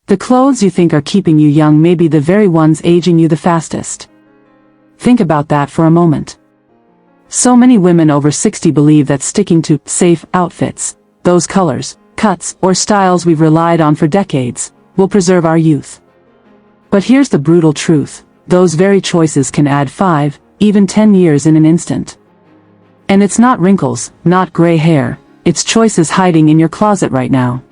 The clothes you think are keeping you young may be the very ones aging you the fastest. Think about that for a moment. So many women over 60 believe that sticking to safe outfits, those colors, cuts, or styles we've relied on for decades, will preserve our youth. But here's the brutal truth: those very choices can add 5, even 10 years in an instant. And it's not wrinkles, not gray hair, it's choices hiding in your closet right now.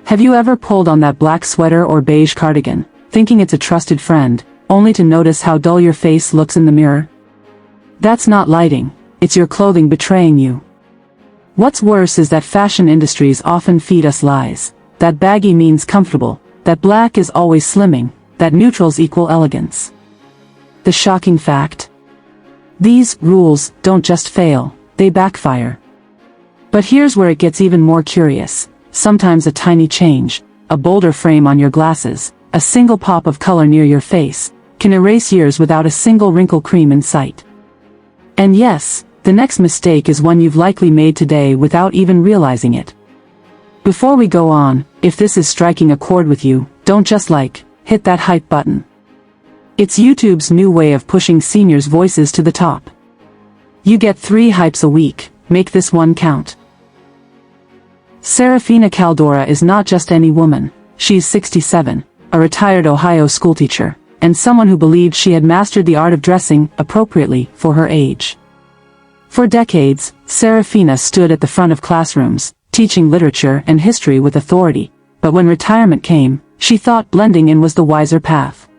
Have you ever pulled on that black sweater or beige cardigan, thinking it's a trusted friend, only to notice how dull your face looks in the mirror? That's not lighting, it's your clothing betraying you. What's worse is that fashion industries often feed us lies. That baggy means comfortable, that black is always slimming, that neutrals equal elegance. The shocking fact? These rules don't just fail, they backfire. But here's where it gets even more curious. Sometimes a tiny change, a bolder frame on your glasses, a single pop of color near your face, can erase years without a single wrinkle cream in sight. And yes, the next mistake is one you've likely made today without even realizing it. Before we go on, if this is striking a chord with you, don't just hit that hype button. It's YouTube's new way of pushing seniors' voices to the top. You get 3 hypes a week, make this one count. Seraphina Caldora is not just any woman, she's 67, a retired Ohio schoolteacher, and someone who believed she had mastered the art of dressing appropriately for her age. For decades, Seraphina stood at the front of classrooms, teaching literature and history with authority, but when retirement came, she thought blending in was the wiser path.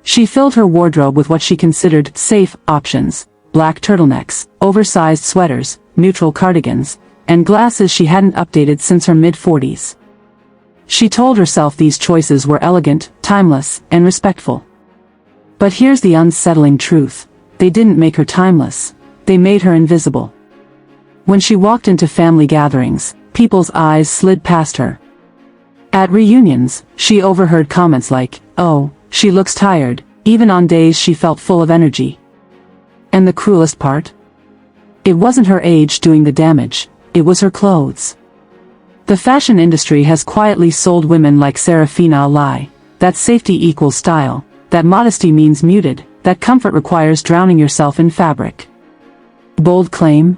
She filled her wardrobe with what she considered safe options: black turtlenecks, oversized sweaters, neutral cardigans, and glasses she hadn't updated since her mid-40s. She told herself these choices were elegant, timeless, and respectful. But here's the unsettling truth: they didn't make her timeless, they made her invisible. When she walked into family gatherings, people's eyes slid past her. At reunions, she overheard comments like, "Oh, she looks tired," even on days she felt full of energy. And the cruelest part? It wasn't her age doing the damage, it was her clothes. The fashion industry has quietly sold women like Seraphina a lie: that safety equals style, that modesty means muted, that comfort requires drowning yourself in fabric. Bold claim?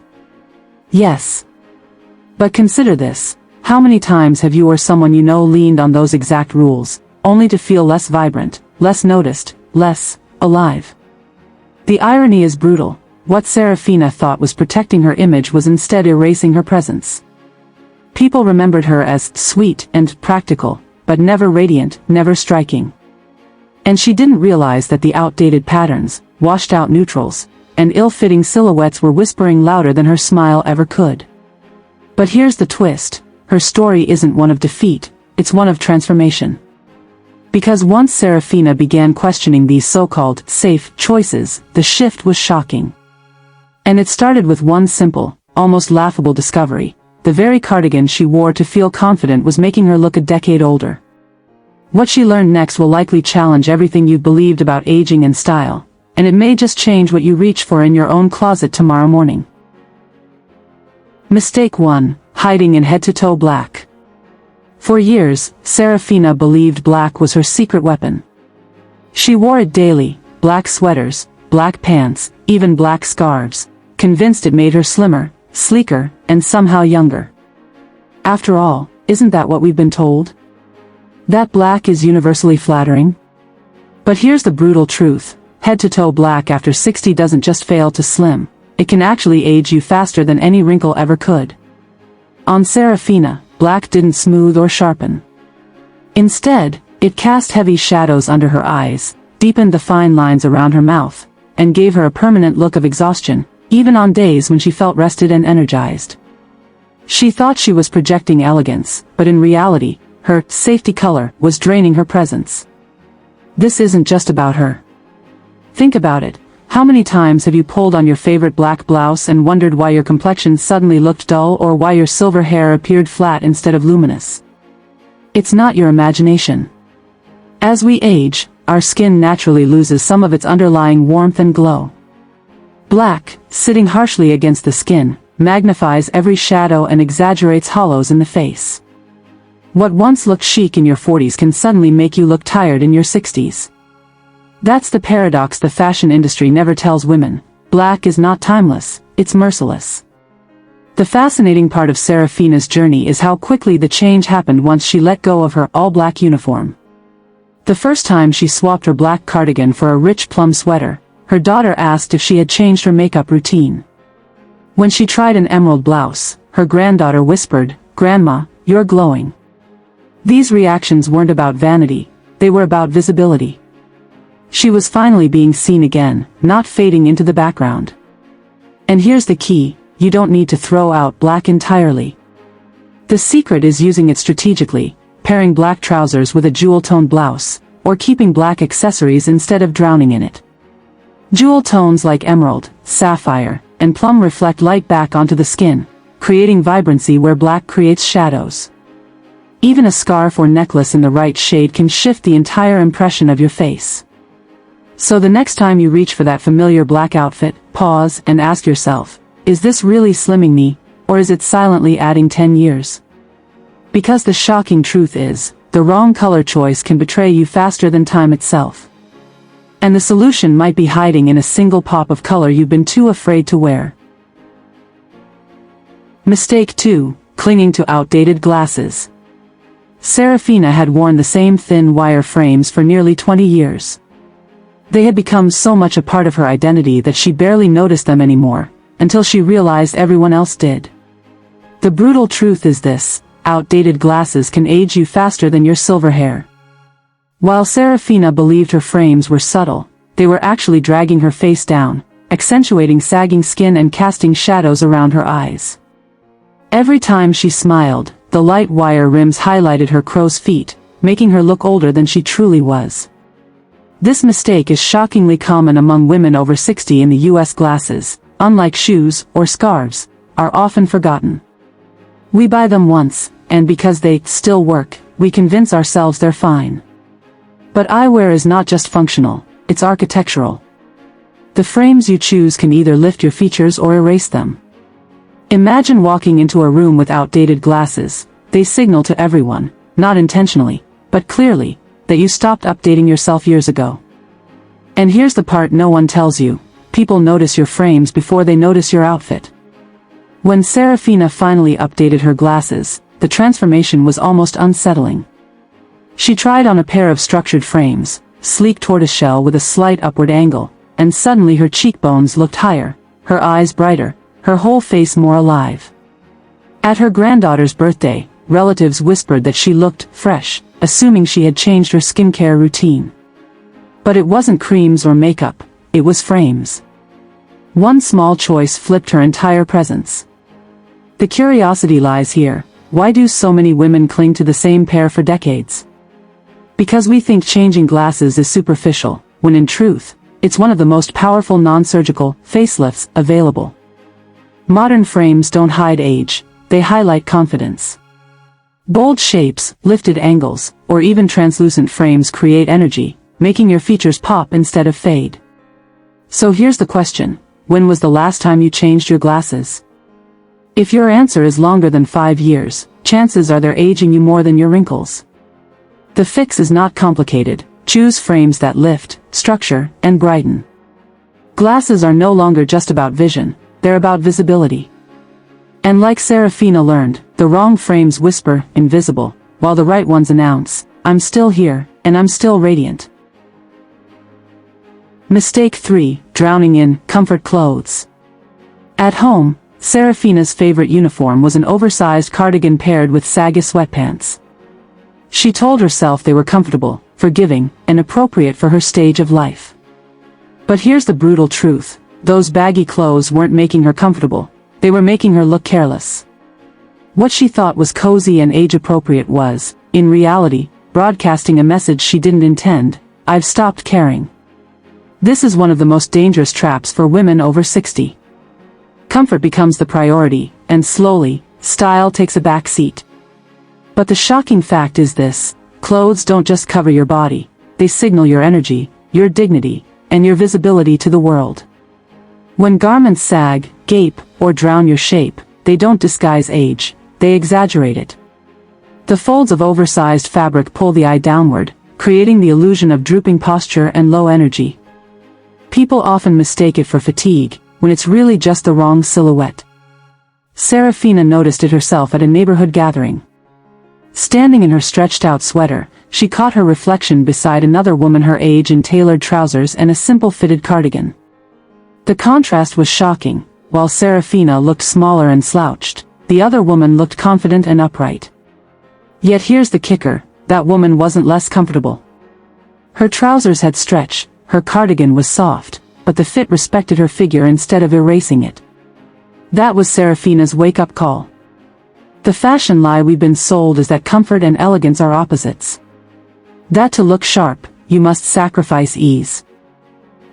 Yes. But consider this: how many times have you or someone you know leaned on those exact rules, only to feel less vibrant, less noticed, less alive? The irony is brutal. What Seraphina thought was protecting her image was instead erasing her presence. People remembered her as sweet and practical, but never radiant, never striking. And she didn't realize that the outdated patterns, washed-out neutrals, and ill-fitting silhouettes were whispering louder than her smile ever could. But here's the twist: her story isn't one of defeat, it's one of transformation. Because once Seraphina began questioning these so-called safe choices, the shift was shocking. And it started with one simple, almost laughable discovery: the very cardigan she wore to feel confident was making her look a decade older. What she learned next will likely challenge everything you believed about aging and style, and it may just change what you reach for in your own closet tomorrow morning. Mistake 1: hiding in head-to-toe black. For years, Seraphina believed black was her secret weapon. She wore it daily: black sweaters, black pants, even black scarves, convinced it made her slimmer, sleeker, and somehow younger. After all, isn't that what we've been told? That black is universally flattering? But here's the brutal truth: head-to-toe black after 60 doesn't just fail to slim, it can actually age you faster than any wrinkle ever could. On Seraphina, black didn't smooth or sharpen. Instead, it cast heavy shadows under her eyes, deepened the fine lines around her mouth, and gave her a permanent look of exhaustion, even on days when she felt rested and energized. She thought she was projecting elegance, but in reality, her safety color was draining her presence. This isn't just about her. Think about it: how many times have you pulled on your favorite black blouse and wondered why your complexion suddenly looked dull, or why your silver hair appeared flat instead of luminous? It's not your imagination. As we age, our skin naturally loses some of its underlying warmth and glow. Black, sitting harshly against the skin, magnifies every shadow and exaggerates hollows in the face. What once looked chic in your 40s can suddenly make you look tired in your 60s. That's the paradox the fashion industry never tells women. Black is not timeless, it's merciless. The fascinating part of Seraphina's journey is how quickly the change happened once she let go of her all-black uniform. The first time she swapped her black cardigan for a rich plum sweater, her daughter asked if she had changed her makeup routine. When she tried an emerald blouse, her granddaughter whispered, "Grandma, you're glowing." These reactions weren't about vanity, they were about visibility. She was finally being seen again, not fading into the background. And here's the key, you don't need to throw out black entirely. The secret is using it strategically, pairing black trousers with a jewel-toned blouse, or keeping black accessories instead of drowning in it. Jewel tones like emerald, sapphire, and plum reflect light back onto the skin, creating vibrancy where black creates shadows. Even a scarf or necklace in the right shade can shift the entire impression of your face. So the next time you reach for that familiar black outfit, pause and ask yourself, is this really slimming me, or is it silently adding 10 years? Because the shocking truth is, the wrong color choice can betray you faster than time itself. And the solution might be hiding in a single pop of color you've been too afraid to wear. Mistake 2, clinging to outdated glasses. Seraphina had worn the same thin wire frames for nearly 20 years. They had become so much a part of her identity that she barely noticed them anymore, until she realized everyone else did. The brutal truth is this, outdated glasses can age you faster than your silver hair. While Seraphina believed her frames were subtle, they were actually dragging her face down, accentuating sagging skin and casting shadows around her eyes. Every time she smiled, the light wire rims highlighted her crow's feet, making her look older than she truly was. This mistake is shockingly common among women over 60 in the US. Glasses, unlike shoes or scarves, are often forgotten. We buy them once, and because they still work, we convince ourselves they're fine. But eyewear is not just functional, it's architectural. The frames you choose can either lift your features or erase them. Imagine walking into a room with outdated glasses. They signal to everyone, not intentionally, but clearly, that you stopped updating yourself years ago. And here's the part no one tells you, people notice your frames before they notice your outfit. When Seraphina finally updated her glasses, the transformation was almost unsettling. She tried on a pair of structured frames, sleek tortoiseshell with a slight upward angle, and suddenly her cheekbones looked higher, her eyes brighter, her whole face more alive. At her granddaughter's birthday, relatives whispered that she looked fresh, assuming she had changed her skincare routine. But it wasn't creams or makeup, it was frames. One small choice flipped her entire presence. The curiosity lies here, why do so many women cling to the same pair for decades? Because we think changing glasses is superficial, when in truth, it's one of the most powerful non-surgical facelifts available. Modern frames don't hide age, they highlight confidence. Bold shapes, lifted angles, or even translucent frames create energy, making your features pop instead of fade. So here's the question, when was the last time you changed your glasses? If your answer is longer than 5 years, chances are they're aging you more than your wrinkles. The fix is not complicated, choose frames that lift, structure, and brighten. Glasses are no longer just about vision, they're about visibility. And like Seraphina learned, the wrong frames whisper, invisible, while the right ones announce, I'm still here, and I'm still radiant. Mistake 3, drowning in comfort clothes. At home, Seraphina's favorite uniform was an oversized cardigan paired with saggy sweatpants. She told herself they were comfortable, forgiving, and appropriate for her stage of life. But here's the brutal truth, those baggy clothes weren't making her comfortable, they were making her look careless. What she thought was cozy and age-appropriate was, in reality, broadcasting a message she didn't intend, I've stopped caring. This is one of the most dangerous traps for women over 60. Comfort becomes the priority, and slowly, style takes a back seat. But the shocking fact is this, clothes don't just cover your body, they signal your energy, your dignity, and your visibility to the world. When garments sag, gape, or drown your shape, they don't disguise age, they exaggerate it. The folds of oversized fabric pull the eye downward, creating the illusion of drooping posture and low energy. People often mistake it for fatigue, when it's really just the wrong silhouette. Seraphina noticed it herself at a neighborhood gathering. Standing in her stretched-out sweater, she caught her reflection beside another woman her age in tailored trousers and a simple fitted cardigan. The contrast was shocking. While Seraphina looked smaller and slouched, the other woman looked confident and upright. Yet here's the kicker, that woman wasn't less comfortable. Her trousers had stretch, her cardigan was soft, but the fit respected her figure instead of erasing it. That was Seraphina's wake-up call. The fashion lie we've been sold is that comfort and elegance are opposites. That to look sharp, you must sacrifice ease.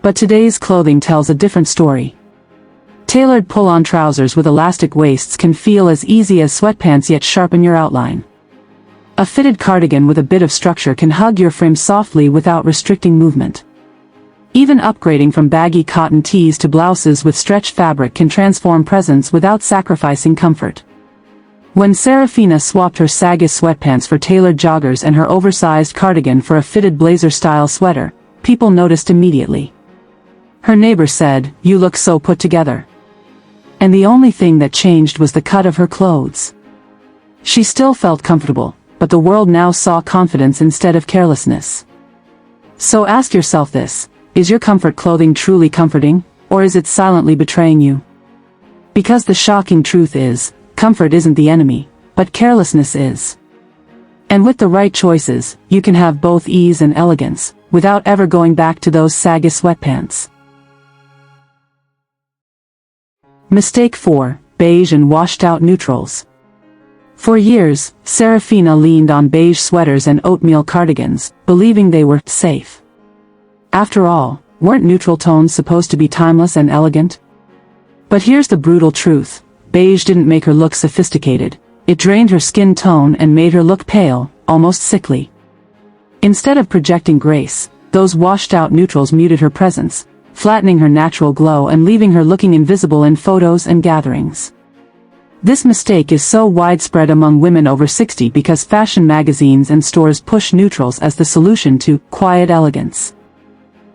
But today's clothing tells a different story. Tailored pull-on trousers with elastic waists can feel as easy as sweatpants yet sharpen your outline. A fitted cardigan with a bit of structure can hug your frame softly without restricting movement. Even upgrading from baggy cotton tees to blouses with stretched fabric can transform presence without sacrificing comfort. When Seraphina swapped her saggy sweatpants for tailored joggers and her oversized cardigan for a fitted blazer-style sweater, people noticed immediately. Her neighbor said, "You look so put together." And the only thing that changed was the cut of her clothes. She still felt comfortable, but the world now saw confidence instead of carelessness. So ask yourself this, is your comfort clothing truly comforting, or is it silently betraying you? Because the shocking truth is, comfort isn't the enemy, but carelessness is. And with the right choices, you can have both ease and elegance, without ever going back to those saggy sweatpants. Mistake 4, beige and washed-out neutrals. For years, Seraphina leaned on beige sweaters and oatmeal cardigans, believing they were safe. After all, weren't neutral tones supposed to be timeless and elegant? But here's the brutal truth, beige didn't make her look sophisticated, it drained her skin tone and made her look pale, almost sickly. Instead of projecting grace, those washed-out neutrals muted her presence, flattening her natural glow and leaving her looking invisible in photos and gatherings. This mistake is so widespread among women over 60 because fashion magazines and stores push neutrals as the solution to quiet elegance.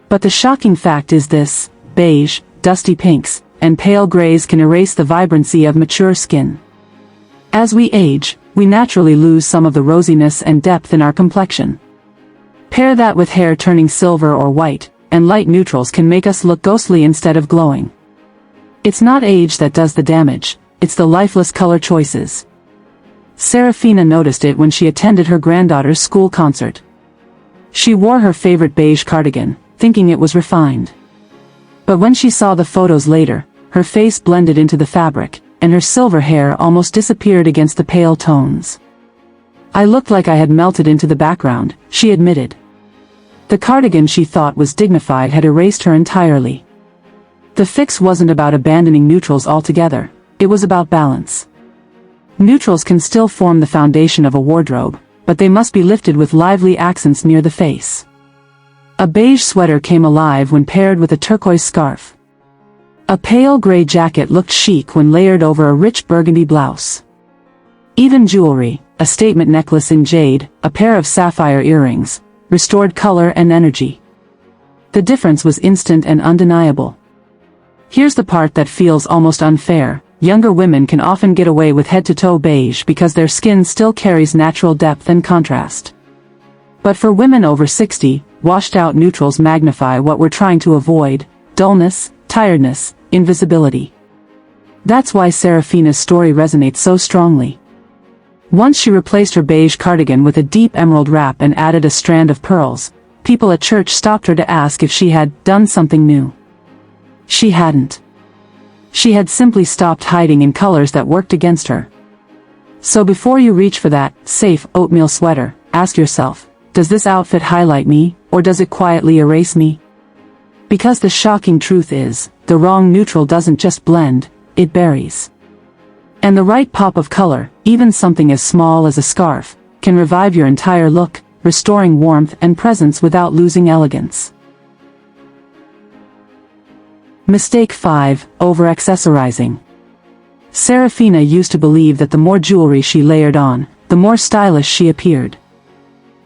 But the shocking fact is this, beige, dusty pinks, and pale grays can erase the vibrancy of mature skin. As we age, we naturally lose some of the rosiness and depth in our complexion. Pair that with hair turning silver or white, and light neutrals can make us look ghostly instead of glowing. It's not age that does the damage, it's the lifeless color choices. Seraphina noticed it when she attended her granddaughter's school concert. She wore her favorite beige cardigan, thinking it was refined. But when she saw the photos later, her face blended into the fabric, and her silver hair almost disappeared against the pale tones. "I looked like I had melted into the background," she admitted. The cardigan she thought was dignified had erased her entirely. The fix wasn't about abandoning neutrals altogether, it was about balance. Neutrals can still form the foundation of a wardrobe, but they must be lifted with lively accents near the face. A beige sweater came alive when paired with a turquoise scarf. A pale gray jacket looked chic when layered over a rich burgundy blouse. Even jewelry, a statement necklace in jade, a pair of sapphire earrings, restored color and energy. The difference was instant and undeniable. Here's the part that feels almost unfair, younger women can often get away with head-to-toe beige because their skin still carries natural depth and contrast. But for women over 60, washed-out neutrals magnify what we're trying to avoid, dullness, tiredness, invisibility. That's why Seraphina's story resonates so strongly. Once she replaced her beige cardigan with a deep emerald wrap and added a strand of pearls, people at church stopped her to ask if she had done something new. She hadn't. She had simply stopped hiding in colors that worked against her. So before you reach for that safe oatmeal sweater, ask yourself, does this outfit highlight me, or does it quietly erase me? Because the shocking truth is, the wrong neutral doesn't just blend, it buries. And the right pop of color, even something as small as a scarf, can revive your entire look, restoring warmth and presence without losing elegance. Mistake 5, over-accessorizing. Seraphina used to believe that the more jewelry she layered on, the more stylish she appeared.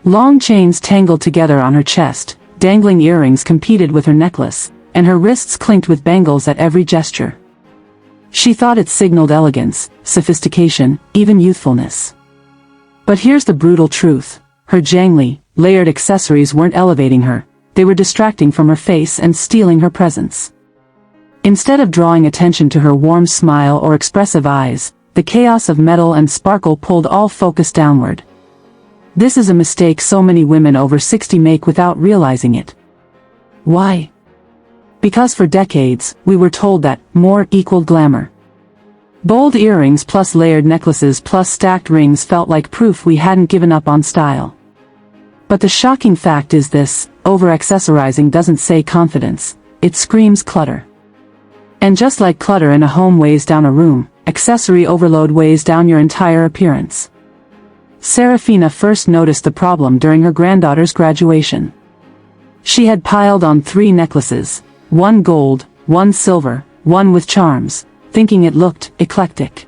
Long chains tangled together on her chest, dangling earrings competed with her necklace, and her wrists clinked with bangles at every gesture. She thought it signaled elegance, sophistication, even youthfulness. But here's the brutal truth. Her jangly, layered accessories weren't elevating her, they were distracting from her face and stealing her presence. Instead of drawing attention to her warm smile or expressive eyes, the chaos of metal and sparkle pulled all focus downward. This is a mistake so many women over 60 make without realizing it. Why? Because for decades, we were told that more equaled glamour. Bold earrings plus layered necklaces plus stacked rings felt like proof we hadn't given up on style. But the shocking fact is this: over-accessorizing doesn't say confidence, it screams clutter. And just like clutter in a home weighs down a room, accessory overload weighs down your entire appearance. Seraphina first noticed the problem during her granddaughter's graduation. She had piled on 3 necklaces, one gold, one silver, one with charms, thinking it looked eclectic.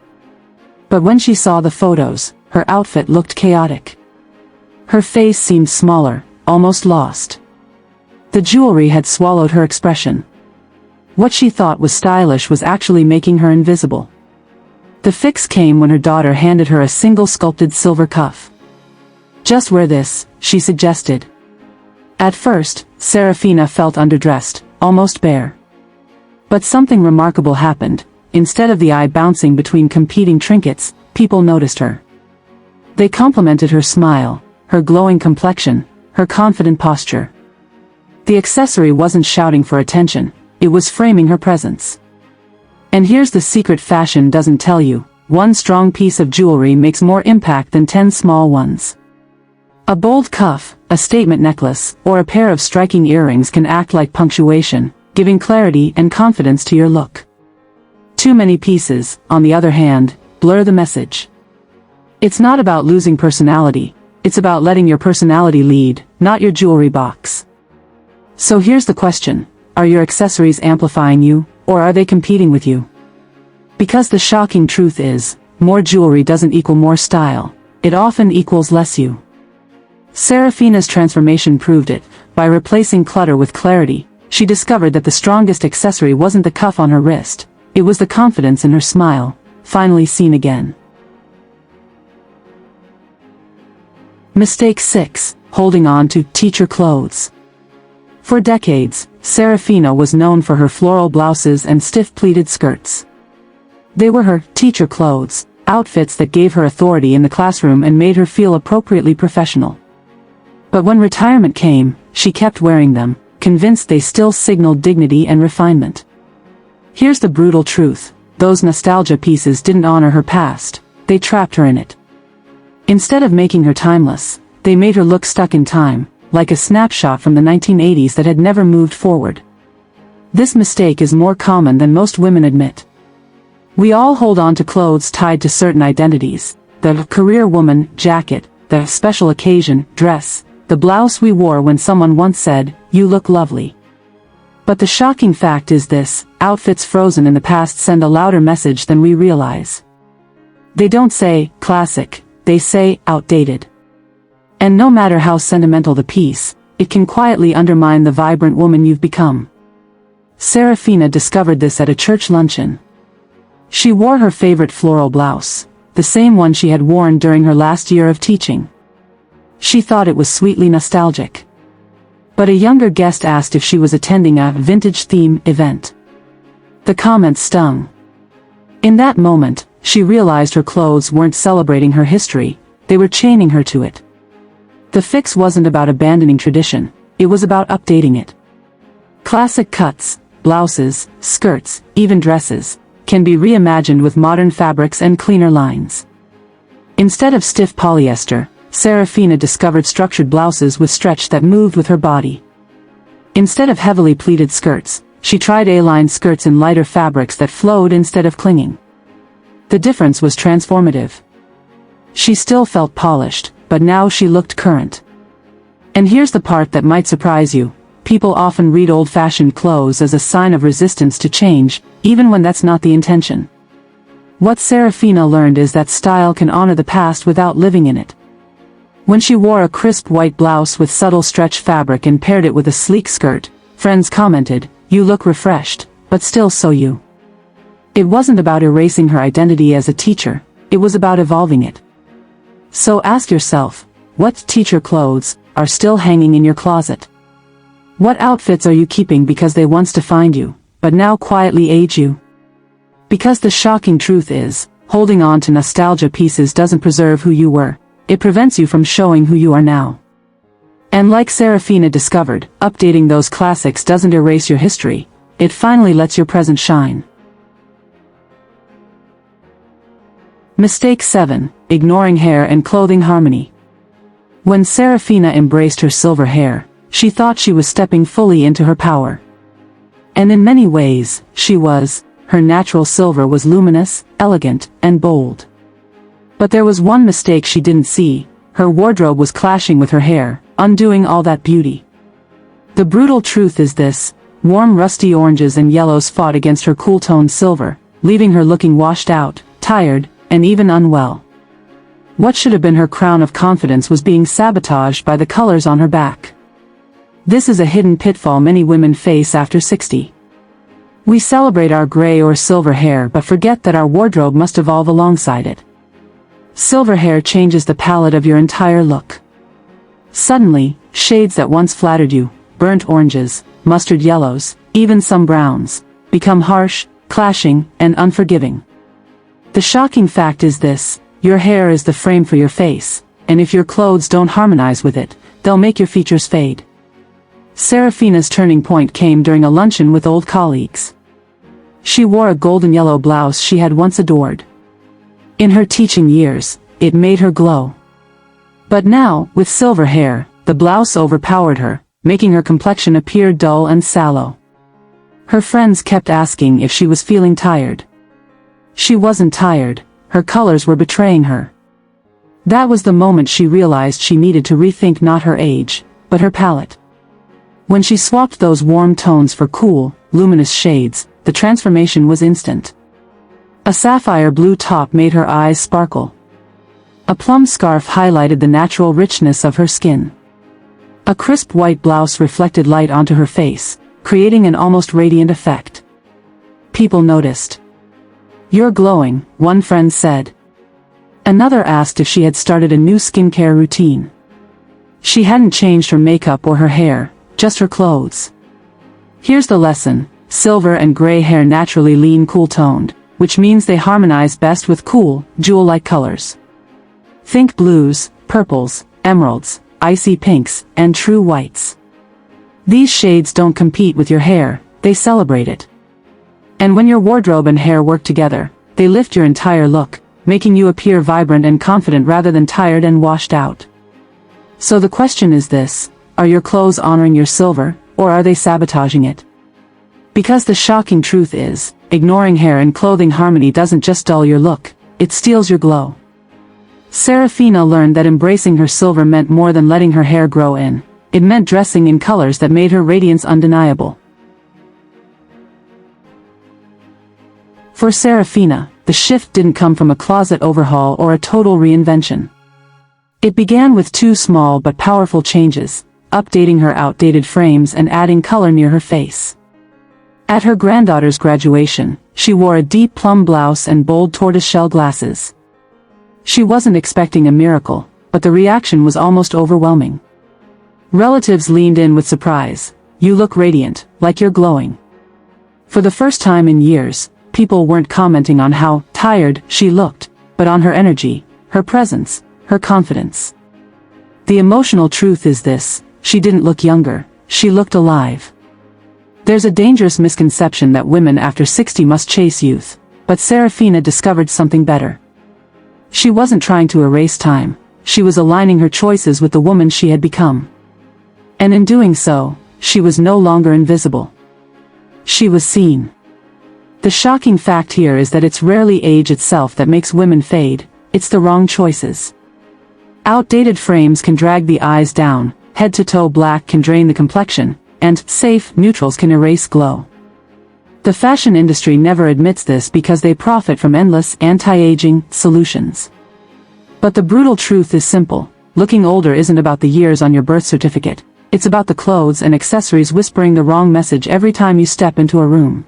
But when she saw the photos, her outfit looked chaotic. Her face seemed smaller, almost lost. The jewelry had swallowed her expression. What she thought was stylish was actually making her invisible. The fix came when her daughter handed her a single sculpted silver cuff. "Just wear this," she suggested. At first, Seraphina felt underdressed, almost bare. But something remarkable happened. Instead of the eye bouncing between competing trinkets, people noticed her. They complimented her smile, her glowing complexion, her confident posture. The accessory wasn't shouting for attention, it was framing her presence. And here's the secret fashion doesn't tell you: one strong piece of jewelry makes more impact than 10 small ones. A bold cuff, a statement necklace, or a pair of striking earrings can act like punctuation, giving clarity and confidence to your look. Too many pieces, on the other hand, blur the message. It's not about losing personality, it's about letting your personality lead, not your jewelry box. So here's the question: are your accessories amplifying you, or are they competing with you? Because the shocking truth is, more jewelry doesn't equal more style, it often equals less you. Seraphina's transformation proved it. By replacing clutter with clarity, she discovered that the strongest accessory wasn't the cuff on her wrist, it was the confidence in her smile, finally seen again. Mistake 6. Holding on to teacher clothes. For decades, Seraphina was known for her floral blouses and stiff pleated skirts. They were her teacher clothes, outfits that gave her authority in the classroom and made her feel appropriately professional. But when retirement came, she kept wearing them, convinced they still signaled dignity and refinement. Here's the brutal truth: those nostalgia pieces didn't honor her past, they trapped her in it. Instead of making her timeless, they made her look stuck in time, like a snapshot from the 1980s that had never moved forward. This mistake is more common than most women admit. We all hold on to clothes tied to certain identities: the career woman jacket, the special occasion dress, the blouse we wore when someone once said, "You look lovely." But the shocking fact is this: outfits frozen in the past send a louder message than we realize. They don't say, classic, they say, outdated. And no matter how sentimental the piece, it can quietly undermine the vibrant woman you've become. Seraphina discovered this at a church luncheon. She wore her favorite floral blouse, the same one she had worn during her last year of teaching. She thought it was sweetly nostalgic. But a younger guest asked if she was attending a vintage-theme event. The comment stung. In that moment, she realized her clothes weren't celebrating her history, they were chaining her to it. The fix wasn't about abandoning tradition, it was about updating it. Classic cuts, blouses, skirts, even dresses, can be reimagined with modern fabrics and cleaner lines. Instead of stiff polyester, Seraphina discovered structured blouses with stretch that moved with her body. Instead of heavily pleated skirts, she tried A-line skirts in lighter fabrics that flowed instead of clinging. The difference was transformative. She still felt polished, but now she looked current. And here's the part that might surprise you: people often read old-fashioned clothes as a sign of resistance to change, even when that's not the intention. What Seraphina learned is that style can honor the past without living in it. When she wore a crisp white blouse with subtle stretch fabric and paired it with a sleek skirt, friends commented, "You look refreshed, but still so you." It wasn't about erasing her identity as a teacher, it was about evolving it. So ask yourself, what teacher clothes are still hanging in your closet? What outfits are you keeping because they once defined you, but now quietly age you? Because the shocking truth is, holding on to nostalgia pieces doesn't preserve who you were, it prevents you from showing who you are now. And like Seraphina discovered, updating those classics doesn't erase your history, it finally lets your present shine. Mistake 7. Ignoring hair and clothing harmony. When Seraphina embraced her silver hair, she thought she was stepping fully into her power. And in many ways, she was. Her natural silver was luminous, elegant, and bold. But there was one mistake she didn't see: her wardrobe was clashing with her hair, undoing all that beauty. The brutal truth is this: warm rusty oranges and yellows fought against her cool-toned silver, leaving her looking washed out, tired, and even unwell. What should have been her crown of confidence was being sabotaged by the colors on her back. This is a hidden pitfall many women face after 60. We celebrate our gray or silver hair but forget that our wardrobe must evolve alongside it. Silver hair changes the palette of your entire look. Suddenly, shades that once flattered you, burnt oranges, mustard yellows, even some browns, become harsh, clashing, and unforgiving. The shocking fact is this: your hair is the frame for your face, and if your clothes don't harmonize with it, they'll make your features fade. Seraphina's turning point came during a luncheon with old colleagues. She wore a golden yellow blouse she had once adored. In her teaching years, it made her glow. But now, with silver hair, the blouse overpowered her, making her complexion appear dull and sallow. Her friends kept asking if she was feeling tired. She wasn't tired, her colors were betraying her. That was the moment she realized she needed to rethink not her age, but her palette. When she swapped those warm tones for cool, luminous shades, the transformation was instant. A sapphire blue top made her eyes sparkle. A plum scarf highlighted the natural richness of her skin. A crisp white blouse reflected light onto her face, creating an almost radiant effect. People noticed. "You're glowing," one friend said. Another asked if she had started a new skincare routine. She hadn't changed her makeup or her hair, just her clothes. Here's the lesson: silver and gray hair naturally lean cool-toned, which means they harmonize best with cool, jewel-like colors. Think blues, purples, emeralds, icy pinks, and true whites. These shades don't compete with your hair, they celebrate it. And when your wardrobe and hair work together, they lift your entire look, making you appear vibrant and confident rather than tired and washed out. So the question is this: are your clothes honoring your silver, or are they sabotaging it? Because the shocking truth is, ignoring hair and clothing harmony doesn't just dull your look, it steals your glow. Seraphina learned that embracing her silver meant more than letting her hair grow in. It meant dressing in colors that made her radiance undeniable. For Seraphina, the shift didn't come from a closet overhaul or a total reinvention. It began with two small but powerful changes: updating her outdated frames and adding color near her face. At her granddaughter's graduation, she wore a deep plum blouse and bold tortoiseshell glasses. She wasn't expecting a miracle, but the reaction was almost overwhelming. Relatives leaned in with surprise. "You look radiant, like you're glowing." For the first time in years, people weren't commenting on how tired she looked, but on her energy, her presence, her confidence. The emotional truth is this: she didn't look younger, she looked alive. There's a dangerous misconception that women after 60 must chase youth, but Seraphina discovered something better. She wasn't trying to erase time, she was aligning her choices with the woman she had become. And in doing so, she was no longer invisible. She was seen. The shocking fact here is that it's rarely age itself that makes women fade, it's the wrong choices. Outdated frames can drag the eyes down, head-to-toe black can drain the complexion, and safe neutrals can erase glow. The fashion industry never admits this because they profit from endless anti-aging solutions. But the brutal truth is simple. Looking older isn't about the years on your birth certificate. It's about the clothes and accessories whispering the wrong message every time you step into a room.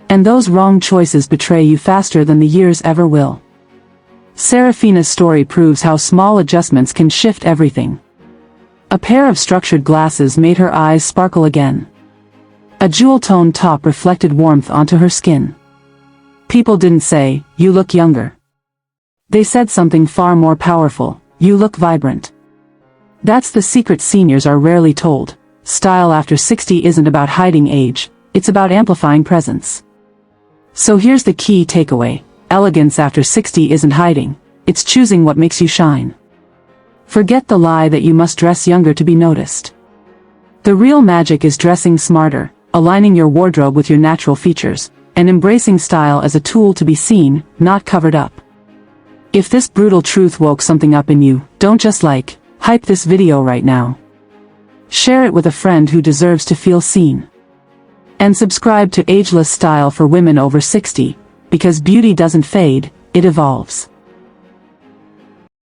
And those wrong choices betray you faster than the years ever will. Seraphina's story proves how small adjustments can shift everything. A pair of structured glasses made her eyes sparkle again. A jewel-toned top reflected warmth onto her skin. People didn't say, "You look younger." They said something far more powerful, "You look vibrant." That's the secret seniors are rarely told. Style after 60 isn't about hiding age, it's about amplifying presence. So here's the key takeaway. Elegance after 60 isn't hiding, it's choosing what makes you shine. Forget the lie that you must dress younger to be noticed. The real magic is dressing smarter, aligning your wardrobe with your natural features, and embracing style as a tool to be seen, not covered up. If this brutal truth woke something up in you, don't just hype this video right now. Share it with a friend who deserves to feel seen. And subscribe to Ageless Style for women over 60, because beauty doesn't fade, it evolves.